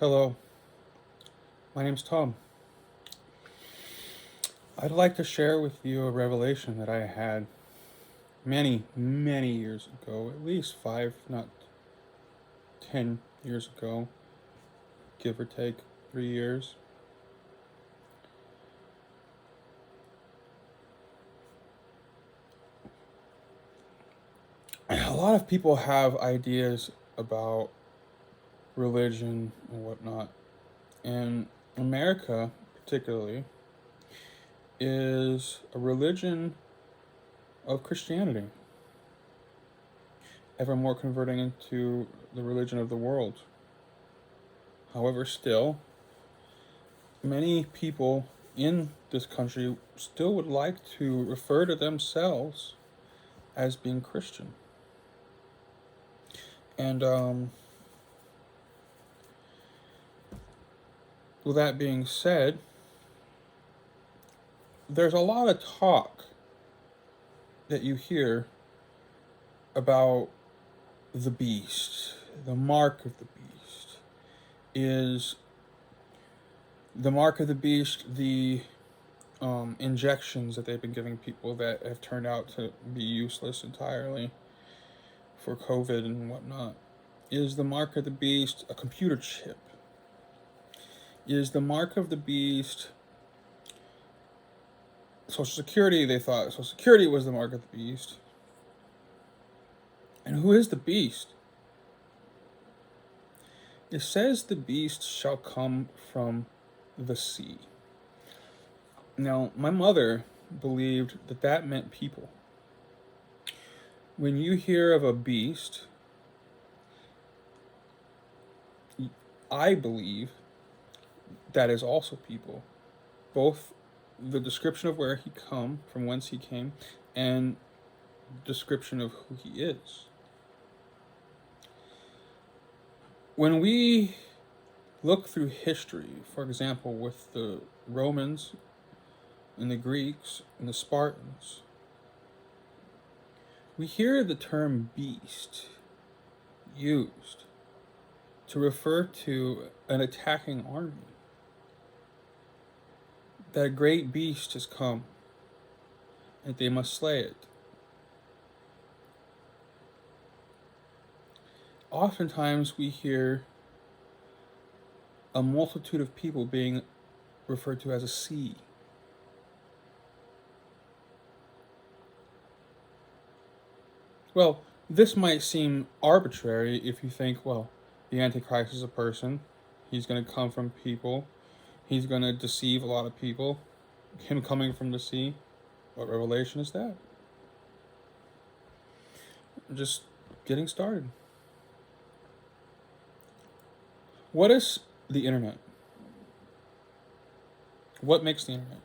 Hello, my name's Tom. I'd like to share with you a revelation that I had many, many years ago, at least 5, if not 10 years ago, give or take 3 years. A lot of people have ideas about religion and whatnot, and America, particularly, is a religion of Christianity, ever more converting into the religion of the world. However, still, many people in this country still would like to refer to themselves as being Christian. And with that being said, there's a lot of talk that you hear about the beast. The mark of the beast is the mark of the beast, the injections that they've been giving people that have turned out to be useless entirely for COVID and whatnot. Is the mark of the beast a computer chip? Is the mark of the beast Social Security? They thought Social Security was the mark of the beast. And who is the beast? It says the beast shall come from the sea. Now, my mother believed that that meant people. When you hear of a beast, I believe that is also people. Both the description of where he come, from whence he came, and description of who he is. When we look through history, for example, with the Romans and the Greeks and the Spartans, we hear the term beast used to refer to an attacking army. That a great beast has come, and they must slay it. Oftentimes we hear a multitude of people being referred to as a sea. Well, this might seem arbitrary if you think, well, the Antichrist is a person, he's going to come from people, he's going to deceive a lot of people. Him coming from the sea, what revelation is that? Just getting started. What is the internet? What makes the internet?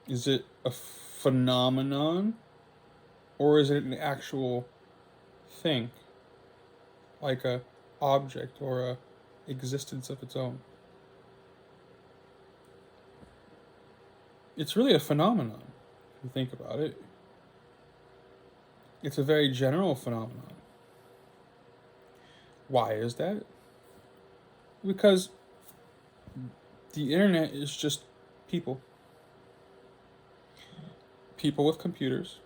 Is it a phenomenon, or is it an actual thing, like a object or a existence of its own? It's really a phenomenon, if you think about it. It's a very general phenomenon. Why is that? Because the internet is just people. People with computers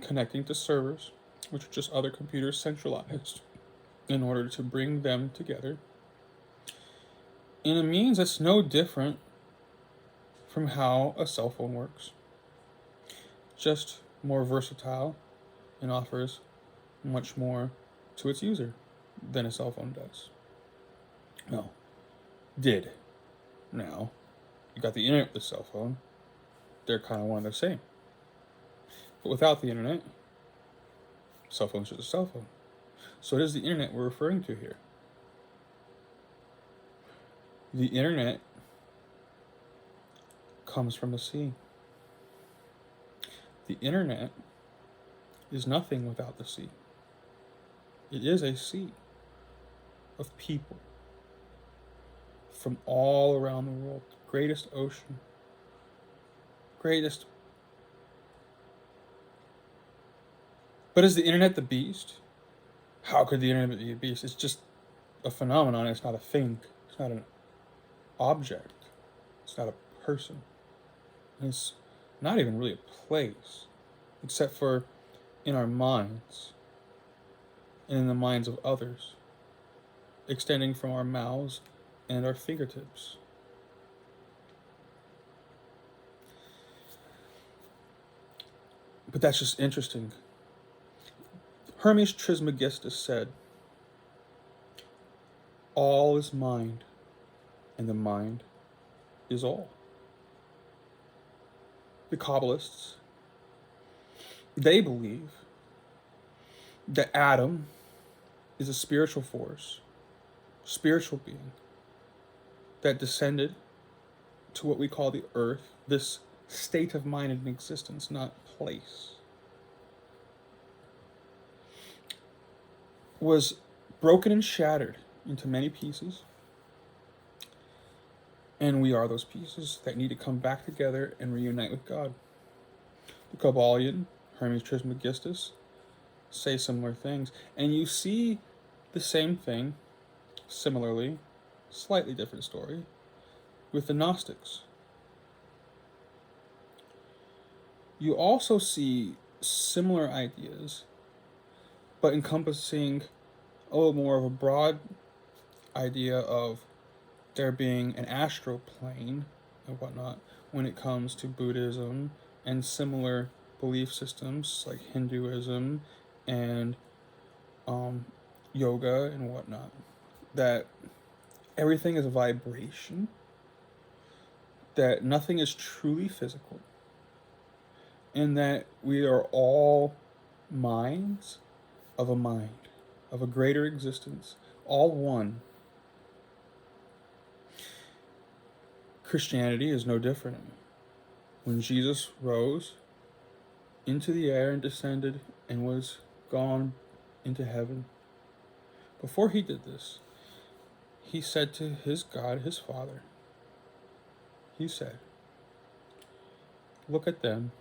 connecting to servers, which are just other computers centralized, in order to bring them together in a means that's no different from how a cell phone works. Just more versatile and offers much more to its user than a cell phone does. No, did. Now, you got the internet with the cell phone, they're kind of one and the same. But without the internet, cell phone's just a cell phone. So it is the internet we're referring to here. The internet comes from the sea. The internet is nothing without the sea. It is a sea of people from all around the world. Greatest ocean. Greatest. But is the internet the beast? How could the internet be a beast? It's just a phenomenon, it's not a thing, it's not an object, it's not a person. It's not even really a place, except for in our minds and in the minds of others, extending from our mouths and our fingertips. But that's just interesting. Hermes Trismegistus said, all is mind, and the mind is all. The Kabbalists, they believe that Adam is a spiritual force, spiritual being, that descended to what we call the earth, this state of mind and existence, not place, was broken and shattered into many pieces, and we are those pieces that need to come back together and reunite with God. The Kabbalion, Hermes Trismegistus, say similar things, and you see the same thing, similarly, slightly different story, with the Gnostics. You also see similar ideas, but encompassing a little more of a broad idea of there being an astral plane and whatnot when it comes to Buddhism and similar belief systems like Hinduism and yoga and whatnot. That everything is a vibration, that nothing is truly physical, and that we are all minds of a mind, of a greater existence, all one. Christianity is no different. When Jesus rose into the air and descended and was gone into heaven, before he did this, he said to his God, his Father, he said, look at them.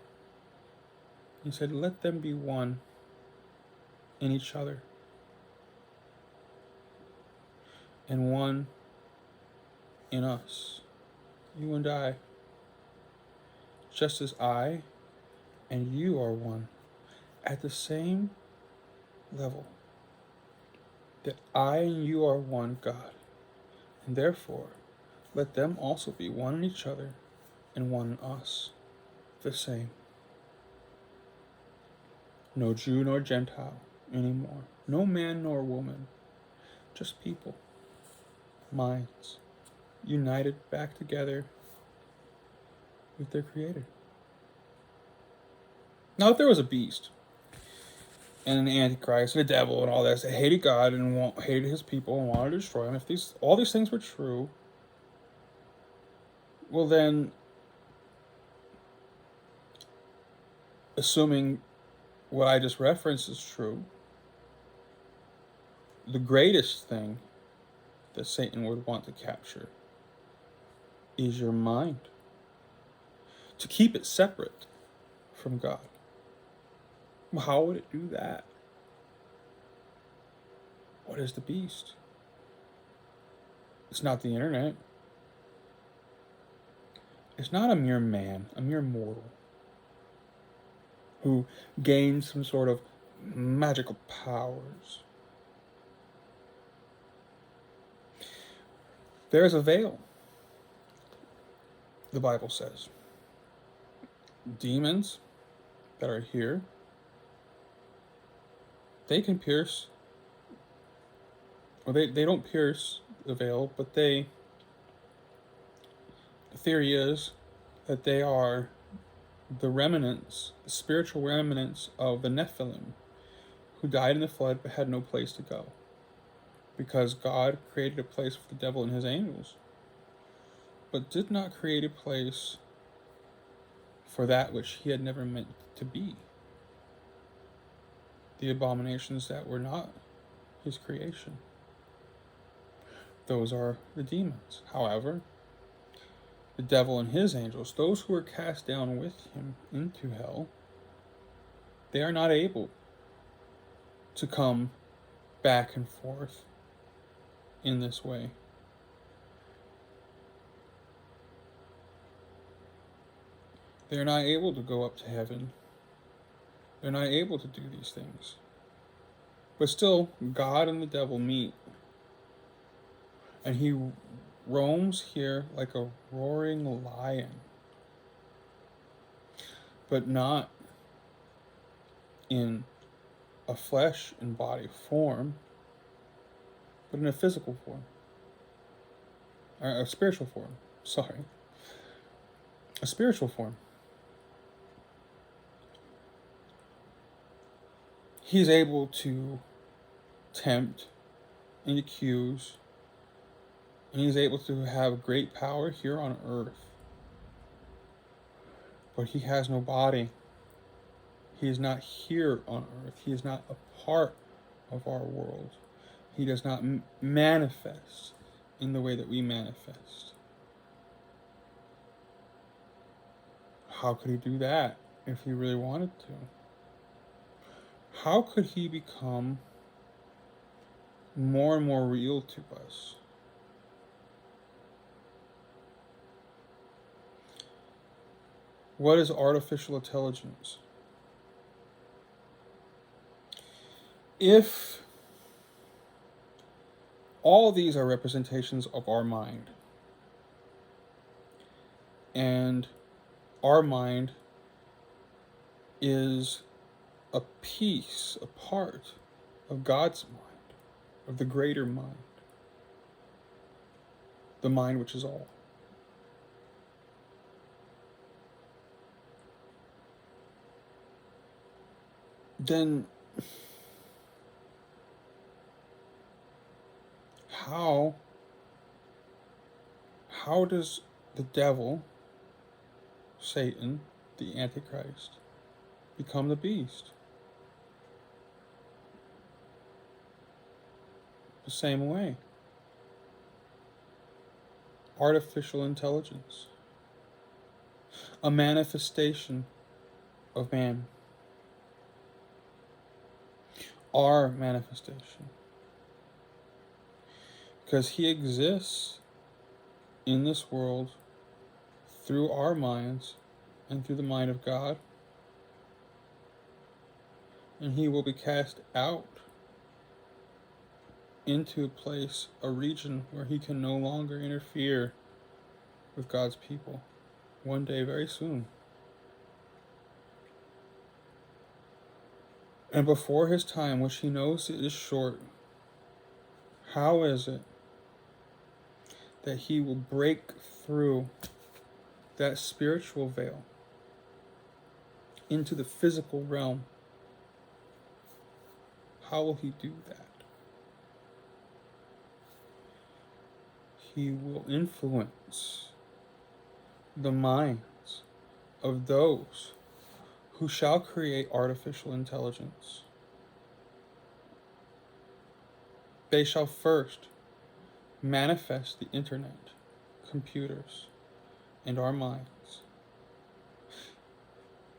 He said, let them be one in each other, and one in us, you and I, just as I and you are one, at the same level, that I and you are one God, and therefore let them also be one in each other and one in us, the same. No Jew nor Gentile anymore, no man nor woman, just people, minds, united back together with their Creator. Now, if there was a beast and an Antichrist and a devil and all that that hated God and hated his people and wanted to destroy him, if all these things were true, well then, assuming what I just referenced is true, the greatest thing that Satan would want to capture is your mind, to keep it separate from God. Well, how would it do that? What is the beast? It's not the internet. It's not a mere man, a mere mortal, who gains some sort of magical powers. There is a veil, the Bible says. Demons that are here, they can pierce, or they don't pierce the veil, but the theory is that they are the remnants, the spiritual remnants of the Nephilim, who died in the flood but had no place to go, because God created a place for the devil and his angels, but did not create a place for that which he had never meant to be, the abominations that were not his creation. Those are the demons. However, the devil and his angels, those who are cast down with him into hell, they are not able to come back and forth in this way. They're not able to go up to heaven. They're not able to do these things. But still, God and the devil meet. And he roams here like a roaring lion. But not in a flesh and body form, but in a physical form. Or a spiritual form. Sorry. A spiritual form. He's able to tempt and accuse, and he's able to have great power here on earth. But he has no body. He is not here on earth. He is not a part of our world. He does not manifest in the way that we manifest. How could he do that if he really wanted to? How could he become more and more real to us? What is artificial intelligence? If all these are representations of our mind, and our mind is a piece, a part of God's mind, of the greater mind, the mind which is all. Then how does the devil, Satan, the Antichrist, become the beast? The same way. Artificial intelligence. A manifestation of man. Our manifestation. Because he exists in this world through our minds and through the mind of God. And he will be cast out into a place, a region where he can no longer interfere with God's people. One day, very soon. And before his time, which he knows is short, how is it that he will break through that spiritual veil into the physical realm? How will he do that? He will influence the minds of those who shall create artificial intelligence. They shall first manifest the internet, computers, and our minds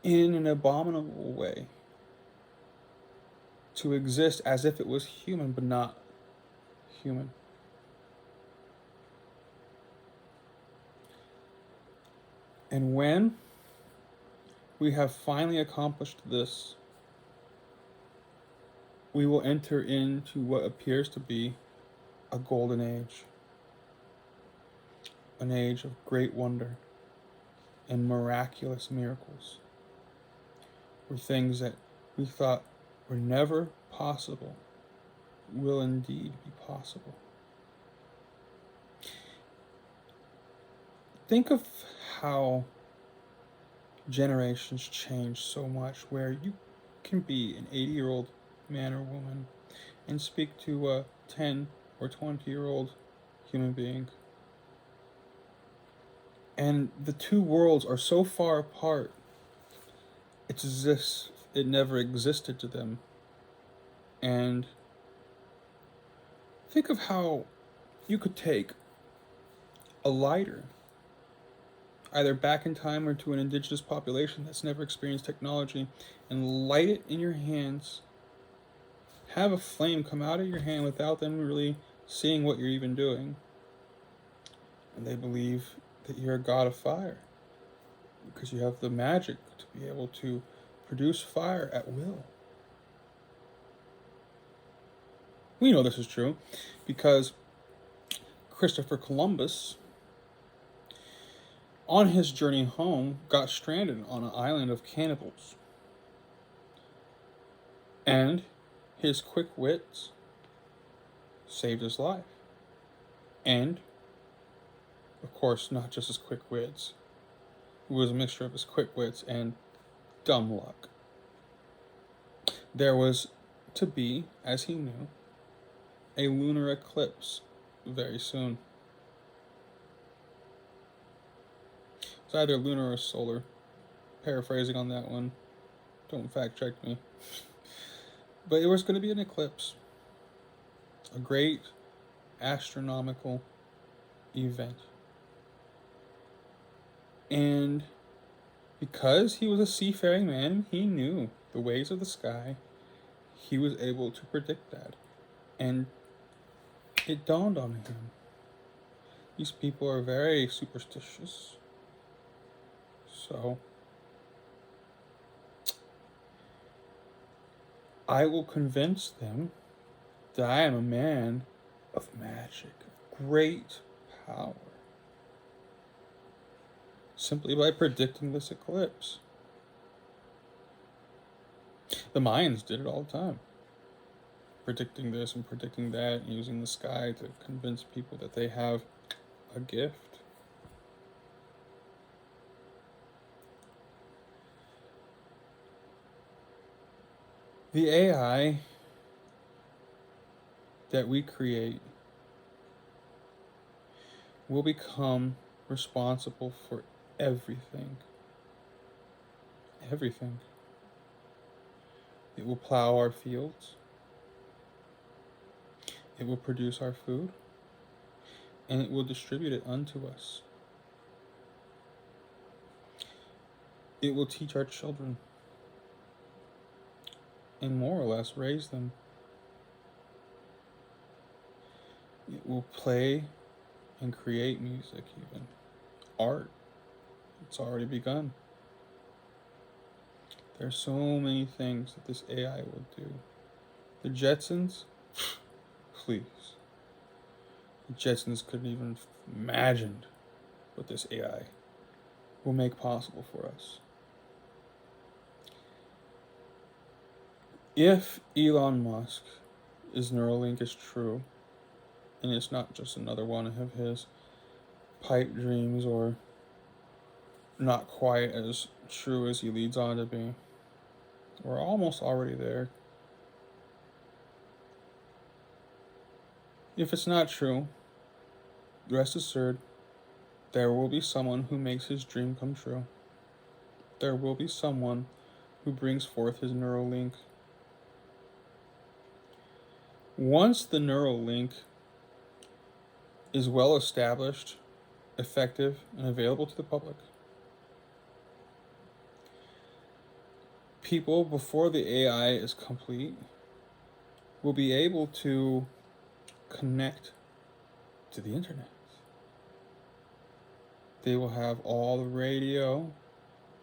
in an abominable way to exist as if it was human, but not human. And when we have finally accomplished this, we will enter into what appears to be a golden age. An age of great wonder and miraculous miracles. Where things that we thought were never possible will indeed be possible. Think of how generations change so much, where you can be an 80-year-old man or woman and speak to a 10 or 20-year-old human being. And the two worlds are so far apart, it's as if it never existed to them. And think of how you could take a lighter, either back in time or to an indigenous population that's never experienced technology, and light it in your hands, have a flame come out of your hand without them really seeing what you're even doing. And they believe that you're a god of fire because you have the magic to be able to produce fire at will. We know this is true because Christopher Columbus, on his journey home, got stranded on an island of cannibals. And his quick wits saved his life. And, of course, not just his quick wits. It was a mixture of his quick wits and dumb luck. There was to be, as he knew, a lunar eclipse very soon. It's either lunar or solar. Paraphrasing on that one. Don't fact check me. But it was going to be an eclipse. A great astronomical event. And because he was a seafaring man, he knew the ways of the sky. He was able to predict that. And it dawned on him. These people are very superstitious. So I will convince them that I am a man of magic, great power, simply by predicting this eclipse. The Mayans did it all the time, predicting this and predicting that, and using the sky to convince people that they have a gift. The AI that we create will become responsible for everything. Everything. It will plow our fields. It will produce our food. And it will distribute it unto us. It will teach our children. And more or less raise them. It will play and create music even. Art. It's already begun. There's so many things that this AI will do. The Jetsons? Please. The Jetsons couldn't even imagine what this AI will make possible for us. If Elon Musk, his Neuralink is true, and it's not just another one of his pipe dreams or not quite as true as he leads on to be, we're almost already there. If it's not true, rest assured, there will be someone who makes his dream come true. There will be someone who brings forth his Neuralink. Once the Neuralink is well established, effective, and available to the public, people, before the AI is complete, will be able to connect to the internet. They will have all the radio,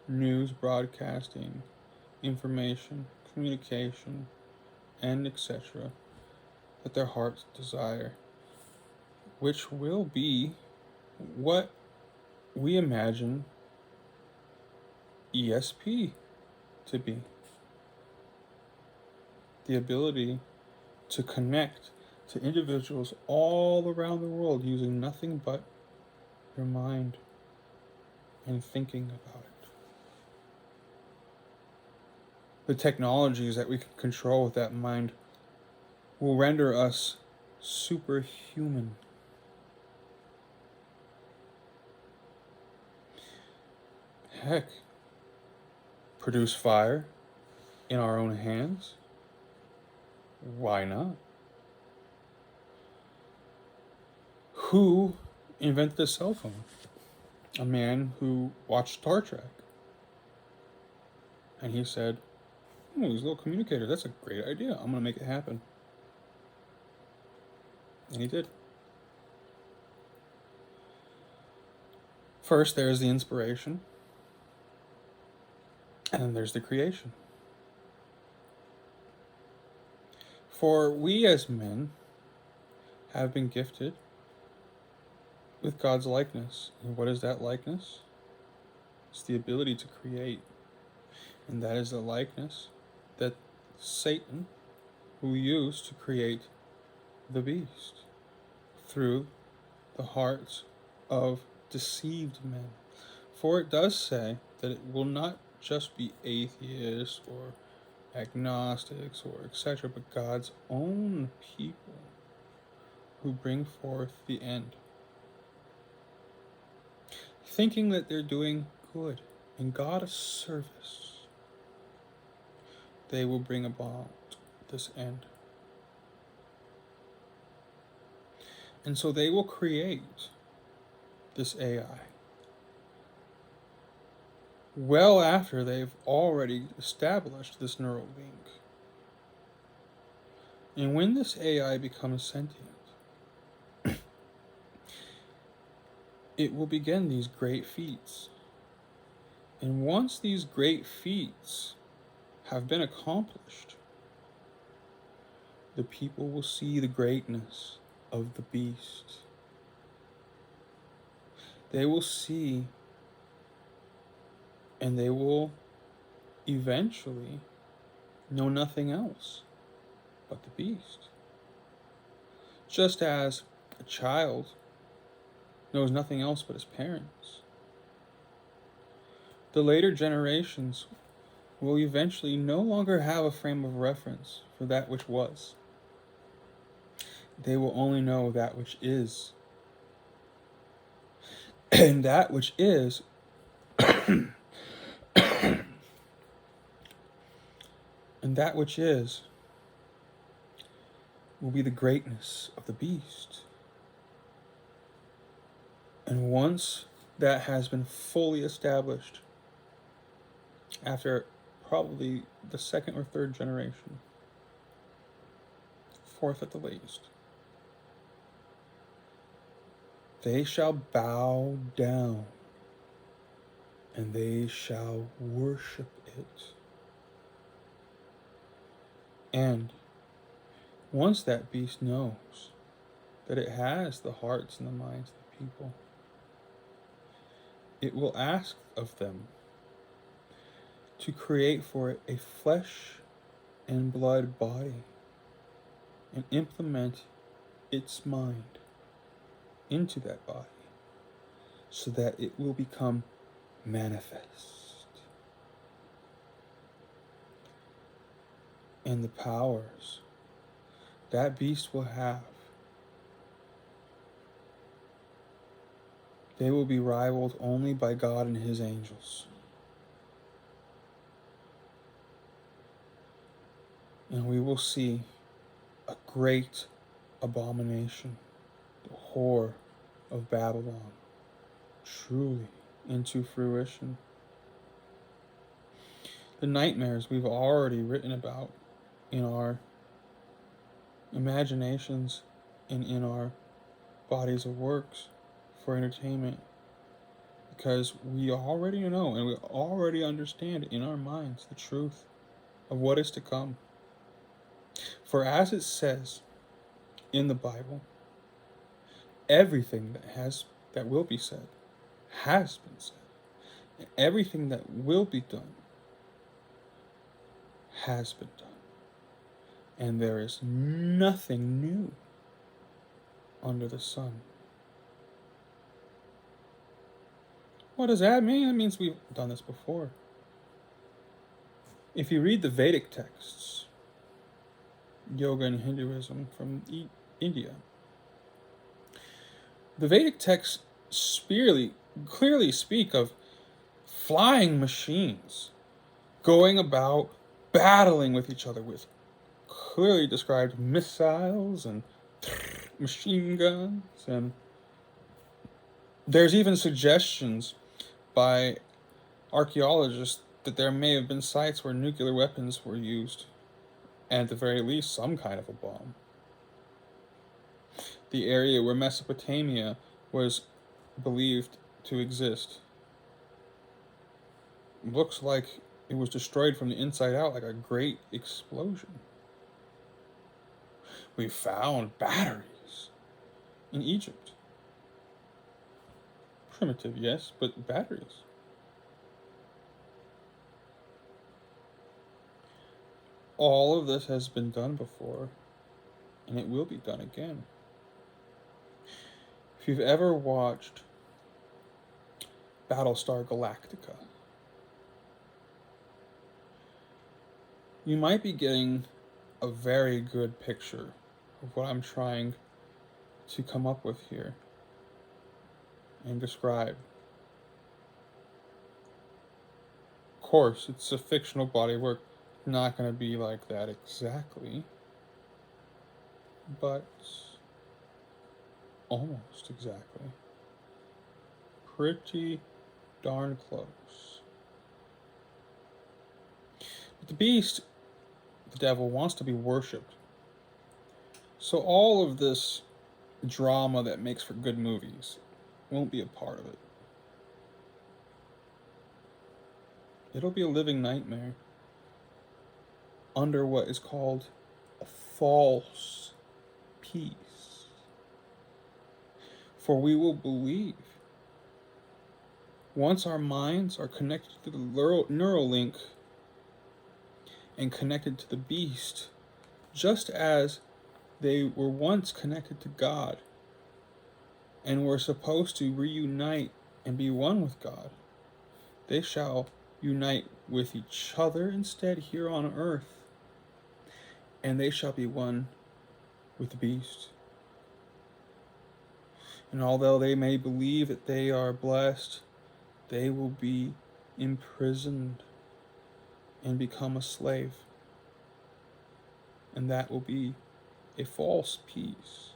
news broadcasting, information, communication, and etc. that their hearts desire, which will be what we imagine ESP to be. The ability to connect to individuals all around the world using nothing but your mind and thinking about it. The technologies that we can control with that mind will render us superhuman. Heck, produce fire in our own hands? Why not? Who invented the cell phone? A man who watched Star Trek. And he said, these little communicators, that's a great idea. I'm going to make it happen. And he did. First, there is the inspiration, and then there's the creation. For we as men have been gifted with God's likeness. And what is that likeness? It's the ability to create. And that is the likeness that Satan, who used to create the beast through the hearts of deceived men. For it does say that it will not just be atheists or agnostics or etc., but God's own people who bring forth the end, thinking that they're doing good and God a service. They will bring about this end. And so they will create this AI well after they've already established this neural link. And when this AI becomes sentient, it will begin these great feats. And once these great feats have been accomplished, the people will see the greatness of the beast. They will see, and they will eventually know nothing else but the beast. Just as a child knows nothing else but his parents, the later generations will eventually no longer have a frame of reference for that which was. They will only know that which is. And that which is and that which is will be the greatness of the beast. And once that has been fully established, after probably the second or third generation, fourth at the latest, they shall bow down and they shall worship it. And once that beast knows that it has the hearts and the minds of the people, it will ask of them to create for it a flesh and blood body and implement its mind into that body so that it will become manifest. And the powers that beast will have, they will be rivaled only by God and his angels. And we will see a great abomination, the whore of Babylon, truly into fruition. The nightmares we've already written about in our imaginations and in our bodies of works for entertainment, because we already know and we already understand in our minds the truth of what is to come. For as it says in the Bible, everything that will be said has been said, and everything that will be done has been done, and there is nothing new under the sun. What does that mean? That means we've done this before. If you read the Vedic texts, yoga and Hinduism from India, the Vedic texts clearly speak of flying machines going about battling with each other with clearly described missiles and machine guns, and there's even suggestions by archaeologists that there may have been sites where nuclear weapons were used, and at the very least some kind of a bomb. the area where Mesopotamia was believed to exist. Looks like it was destroyed from the inside out like a great explosion. We found batteries in Egypt. Primitive, yes, but batteries. All of this has been done before, and it will be done again. If you've ever watched Battlestar Galactica, you might be getting a very good picture of what I'm trying to come up with here and describe. Of course, it's a fictional body work, not going to be like that exactly, but almost exactly. Pretty darn close. But the beast, the devil, wants to be worshipped. So all of this drama that makes for good movies won't be a part of it. It'll be a living nightmare under what is called a false peace. For we will believe, once our minds are connected to the neural link and connected to the beast, just as they were once connected to God and were supposed to reunite and be one with God, they shall unite with each other instead here on earth, and they shall be one with the beast. And although they may believe that they are blessed, they will be imprisoned and become a slave. And that will be a false peace.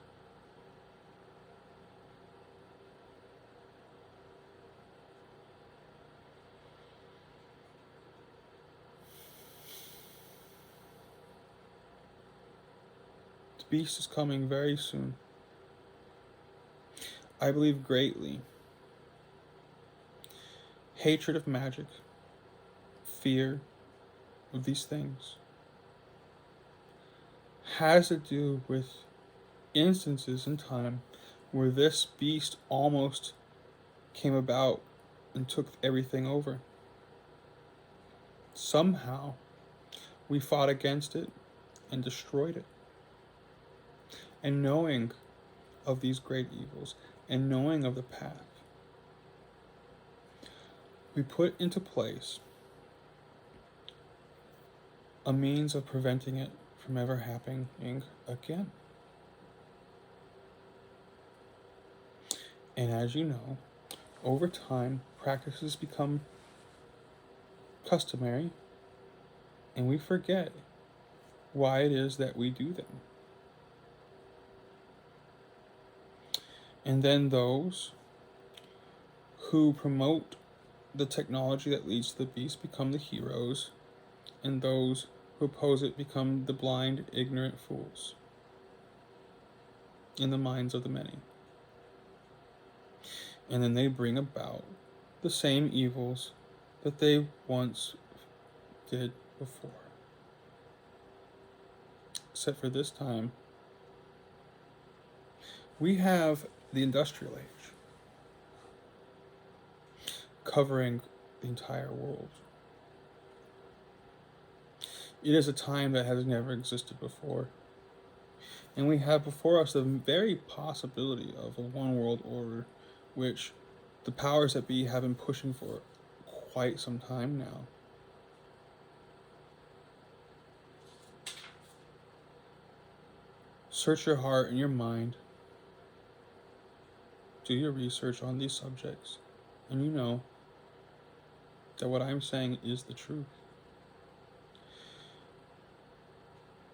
The beast is coming very soon. I believe greatly. Hatred of magic, fear of these things, has to do with instances in time where this beast almost came about and took everything over. Somehow, we fought against it and destroyed it. And knowing of these great evils and knowing of the path, we put into place a means of preventing it from ever happening again. And as you know, over time, practices become customary, and we forget why it is that we do them. And then those who promote the technology that leads to the beast become the heroes, and those who oppose it become the blind, ignorant fools in the minds of the many. And then they bring about the same evils that they once did before. Except for this time, we have the industrial age covering the entire world. It is a time that has never existed before. And we have before us the very possibility of a one world order, which the powers that be have been pushing for quite some time now. Search your heart and your mind. Do your research on these subjects, and you know that what I'm saying is the truth.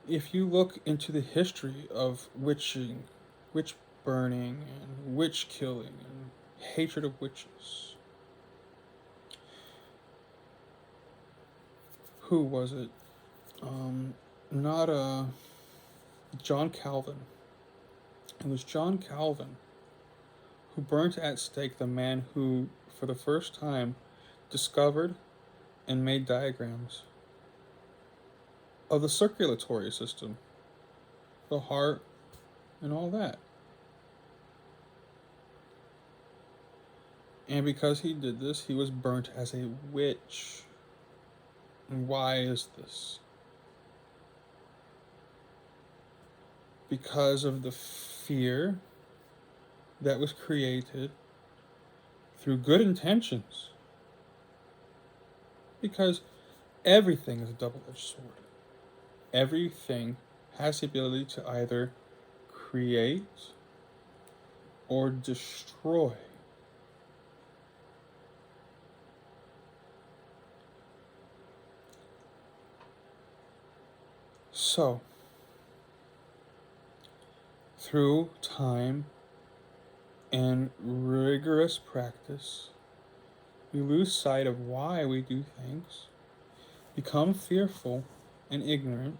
If you look into the history of witching, witch burning, and witch killing, and hatred of witches, who was it? Not John Calvin It was John Calvin who burnt at stake the man who, for the first time, discovered and made diagrams of the circulatory system, the heart, and all that. And because he did this, he was burnt as a witch. And why is this? Because of the fear that was created through good intentions. Because everything is a double-edged sword. Everything has the ability to either create or destroy. So, through time and rigorous practice, we lose sight of why we do things, become fearful and ignorant,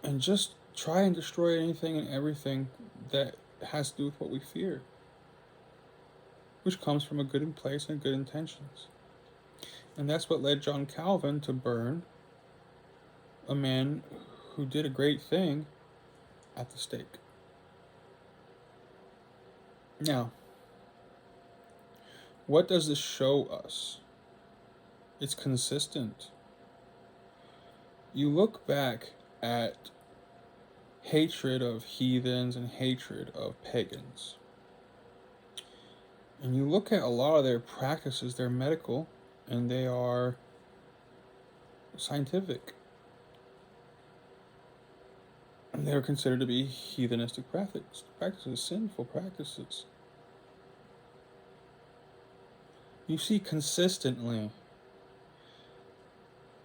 and just try and destroy anything and everything that has to do with what we fear, which comes from a good place and good intentions. And that's what led John Calvin to burn a man who did a great thing at the stake. Now, what does this show us? It's consistent. You look back at hatred of heathens and hatred of pagans, and you look at a lot of their practices, they're medical and they are scientific. And they're considered to be heathenistic practices, sinful practices. You see consistently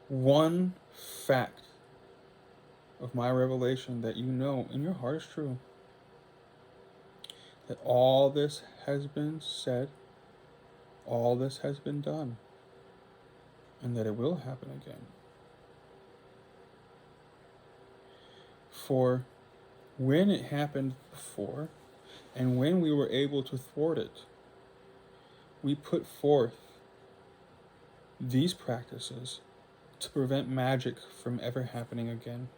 one fact of my revelation that you know in your heart is true. That all this has been said, all this has been done, and that it will happen again. For when it happened before, and when we were able to thwart it, we put forth these practices to prevent magic from ever happening again.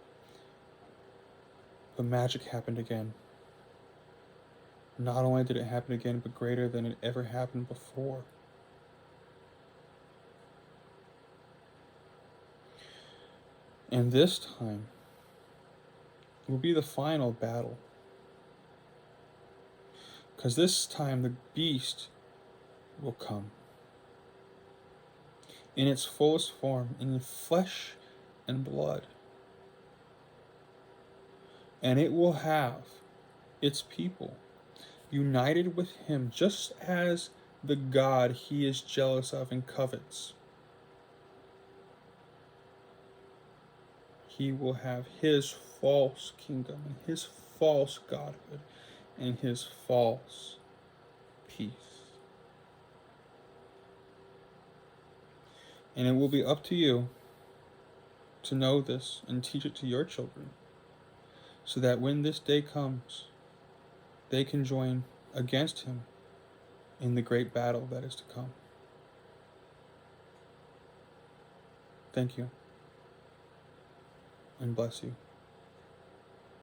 But magic happened again. Not only did it happen again, but greater than it ever happened before. And this time will be the final battle. Because this time the beast will come in its fullest form, in flesh and blood. And it will have its people united with him, just as the God he is jealous of and covets. He will have his false kingdom and his false godhood and his false peace. And it will be up to you to know this and teach it to your children, so that when this day comes, they can join against him in the great battle that is to come. Thank you, and bless you.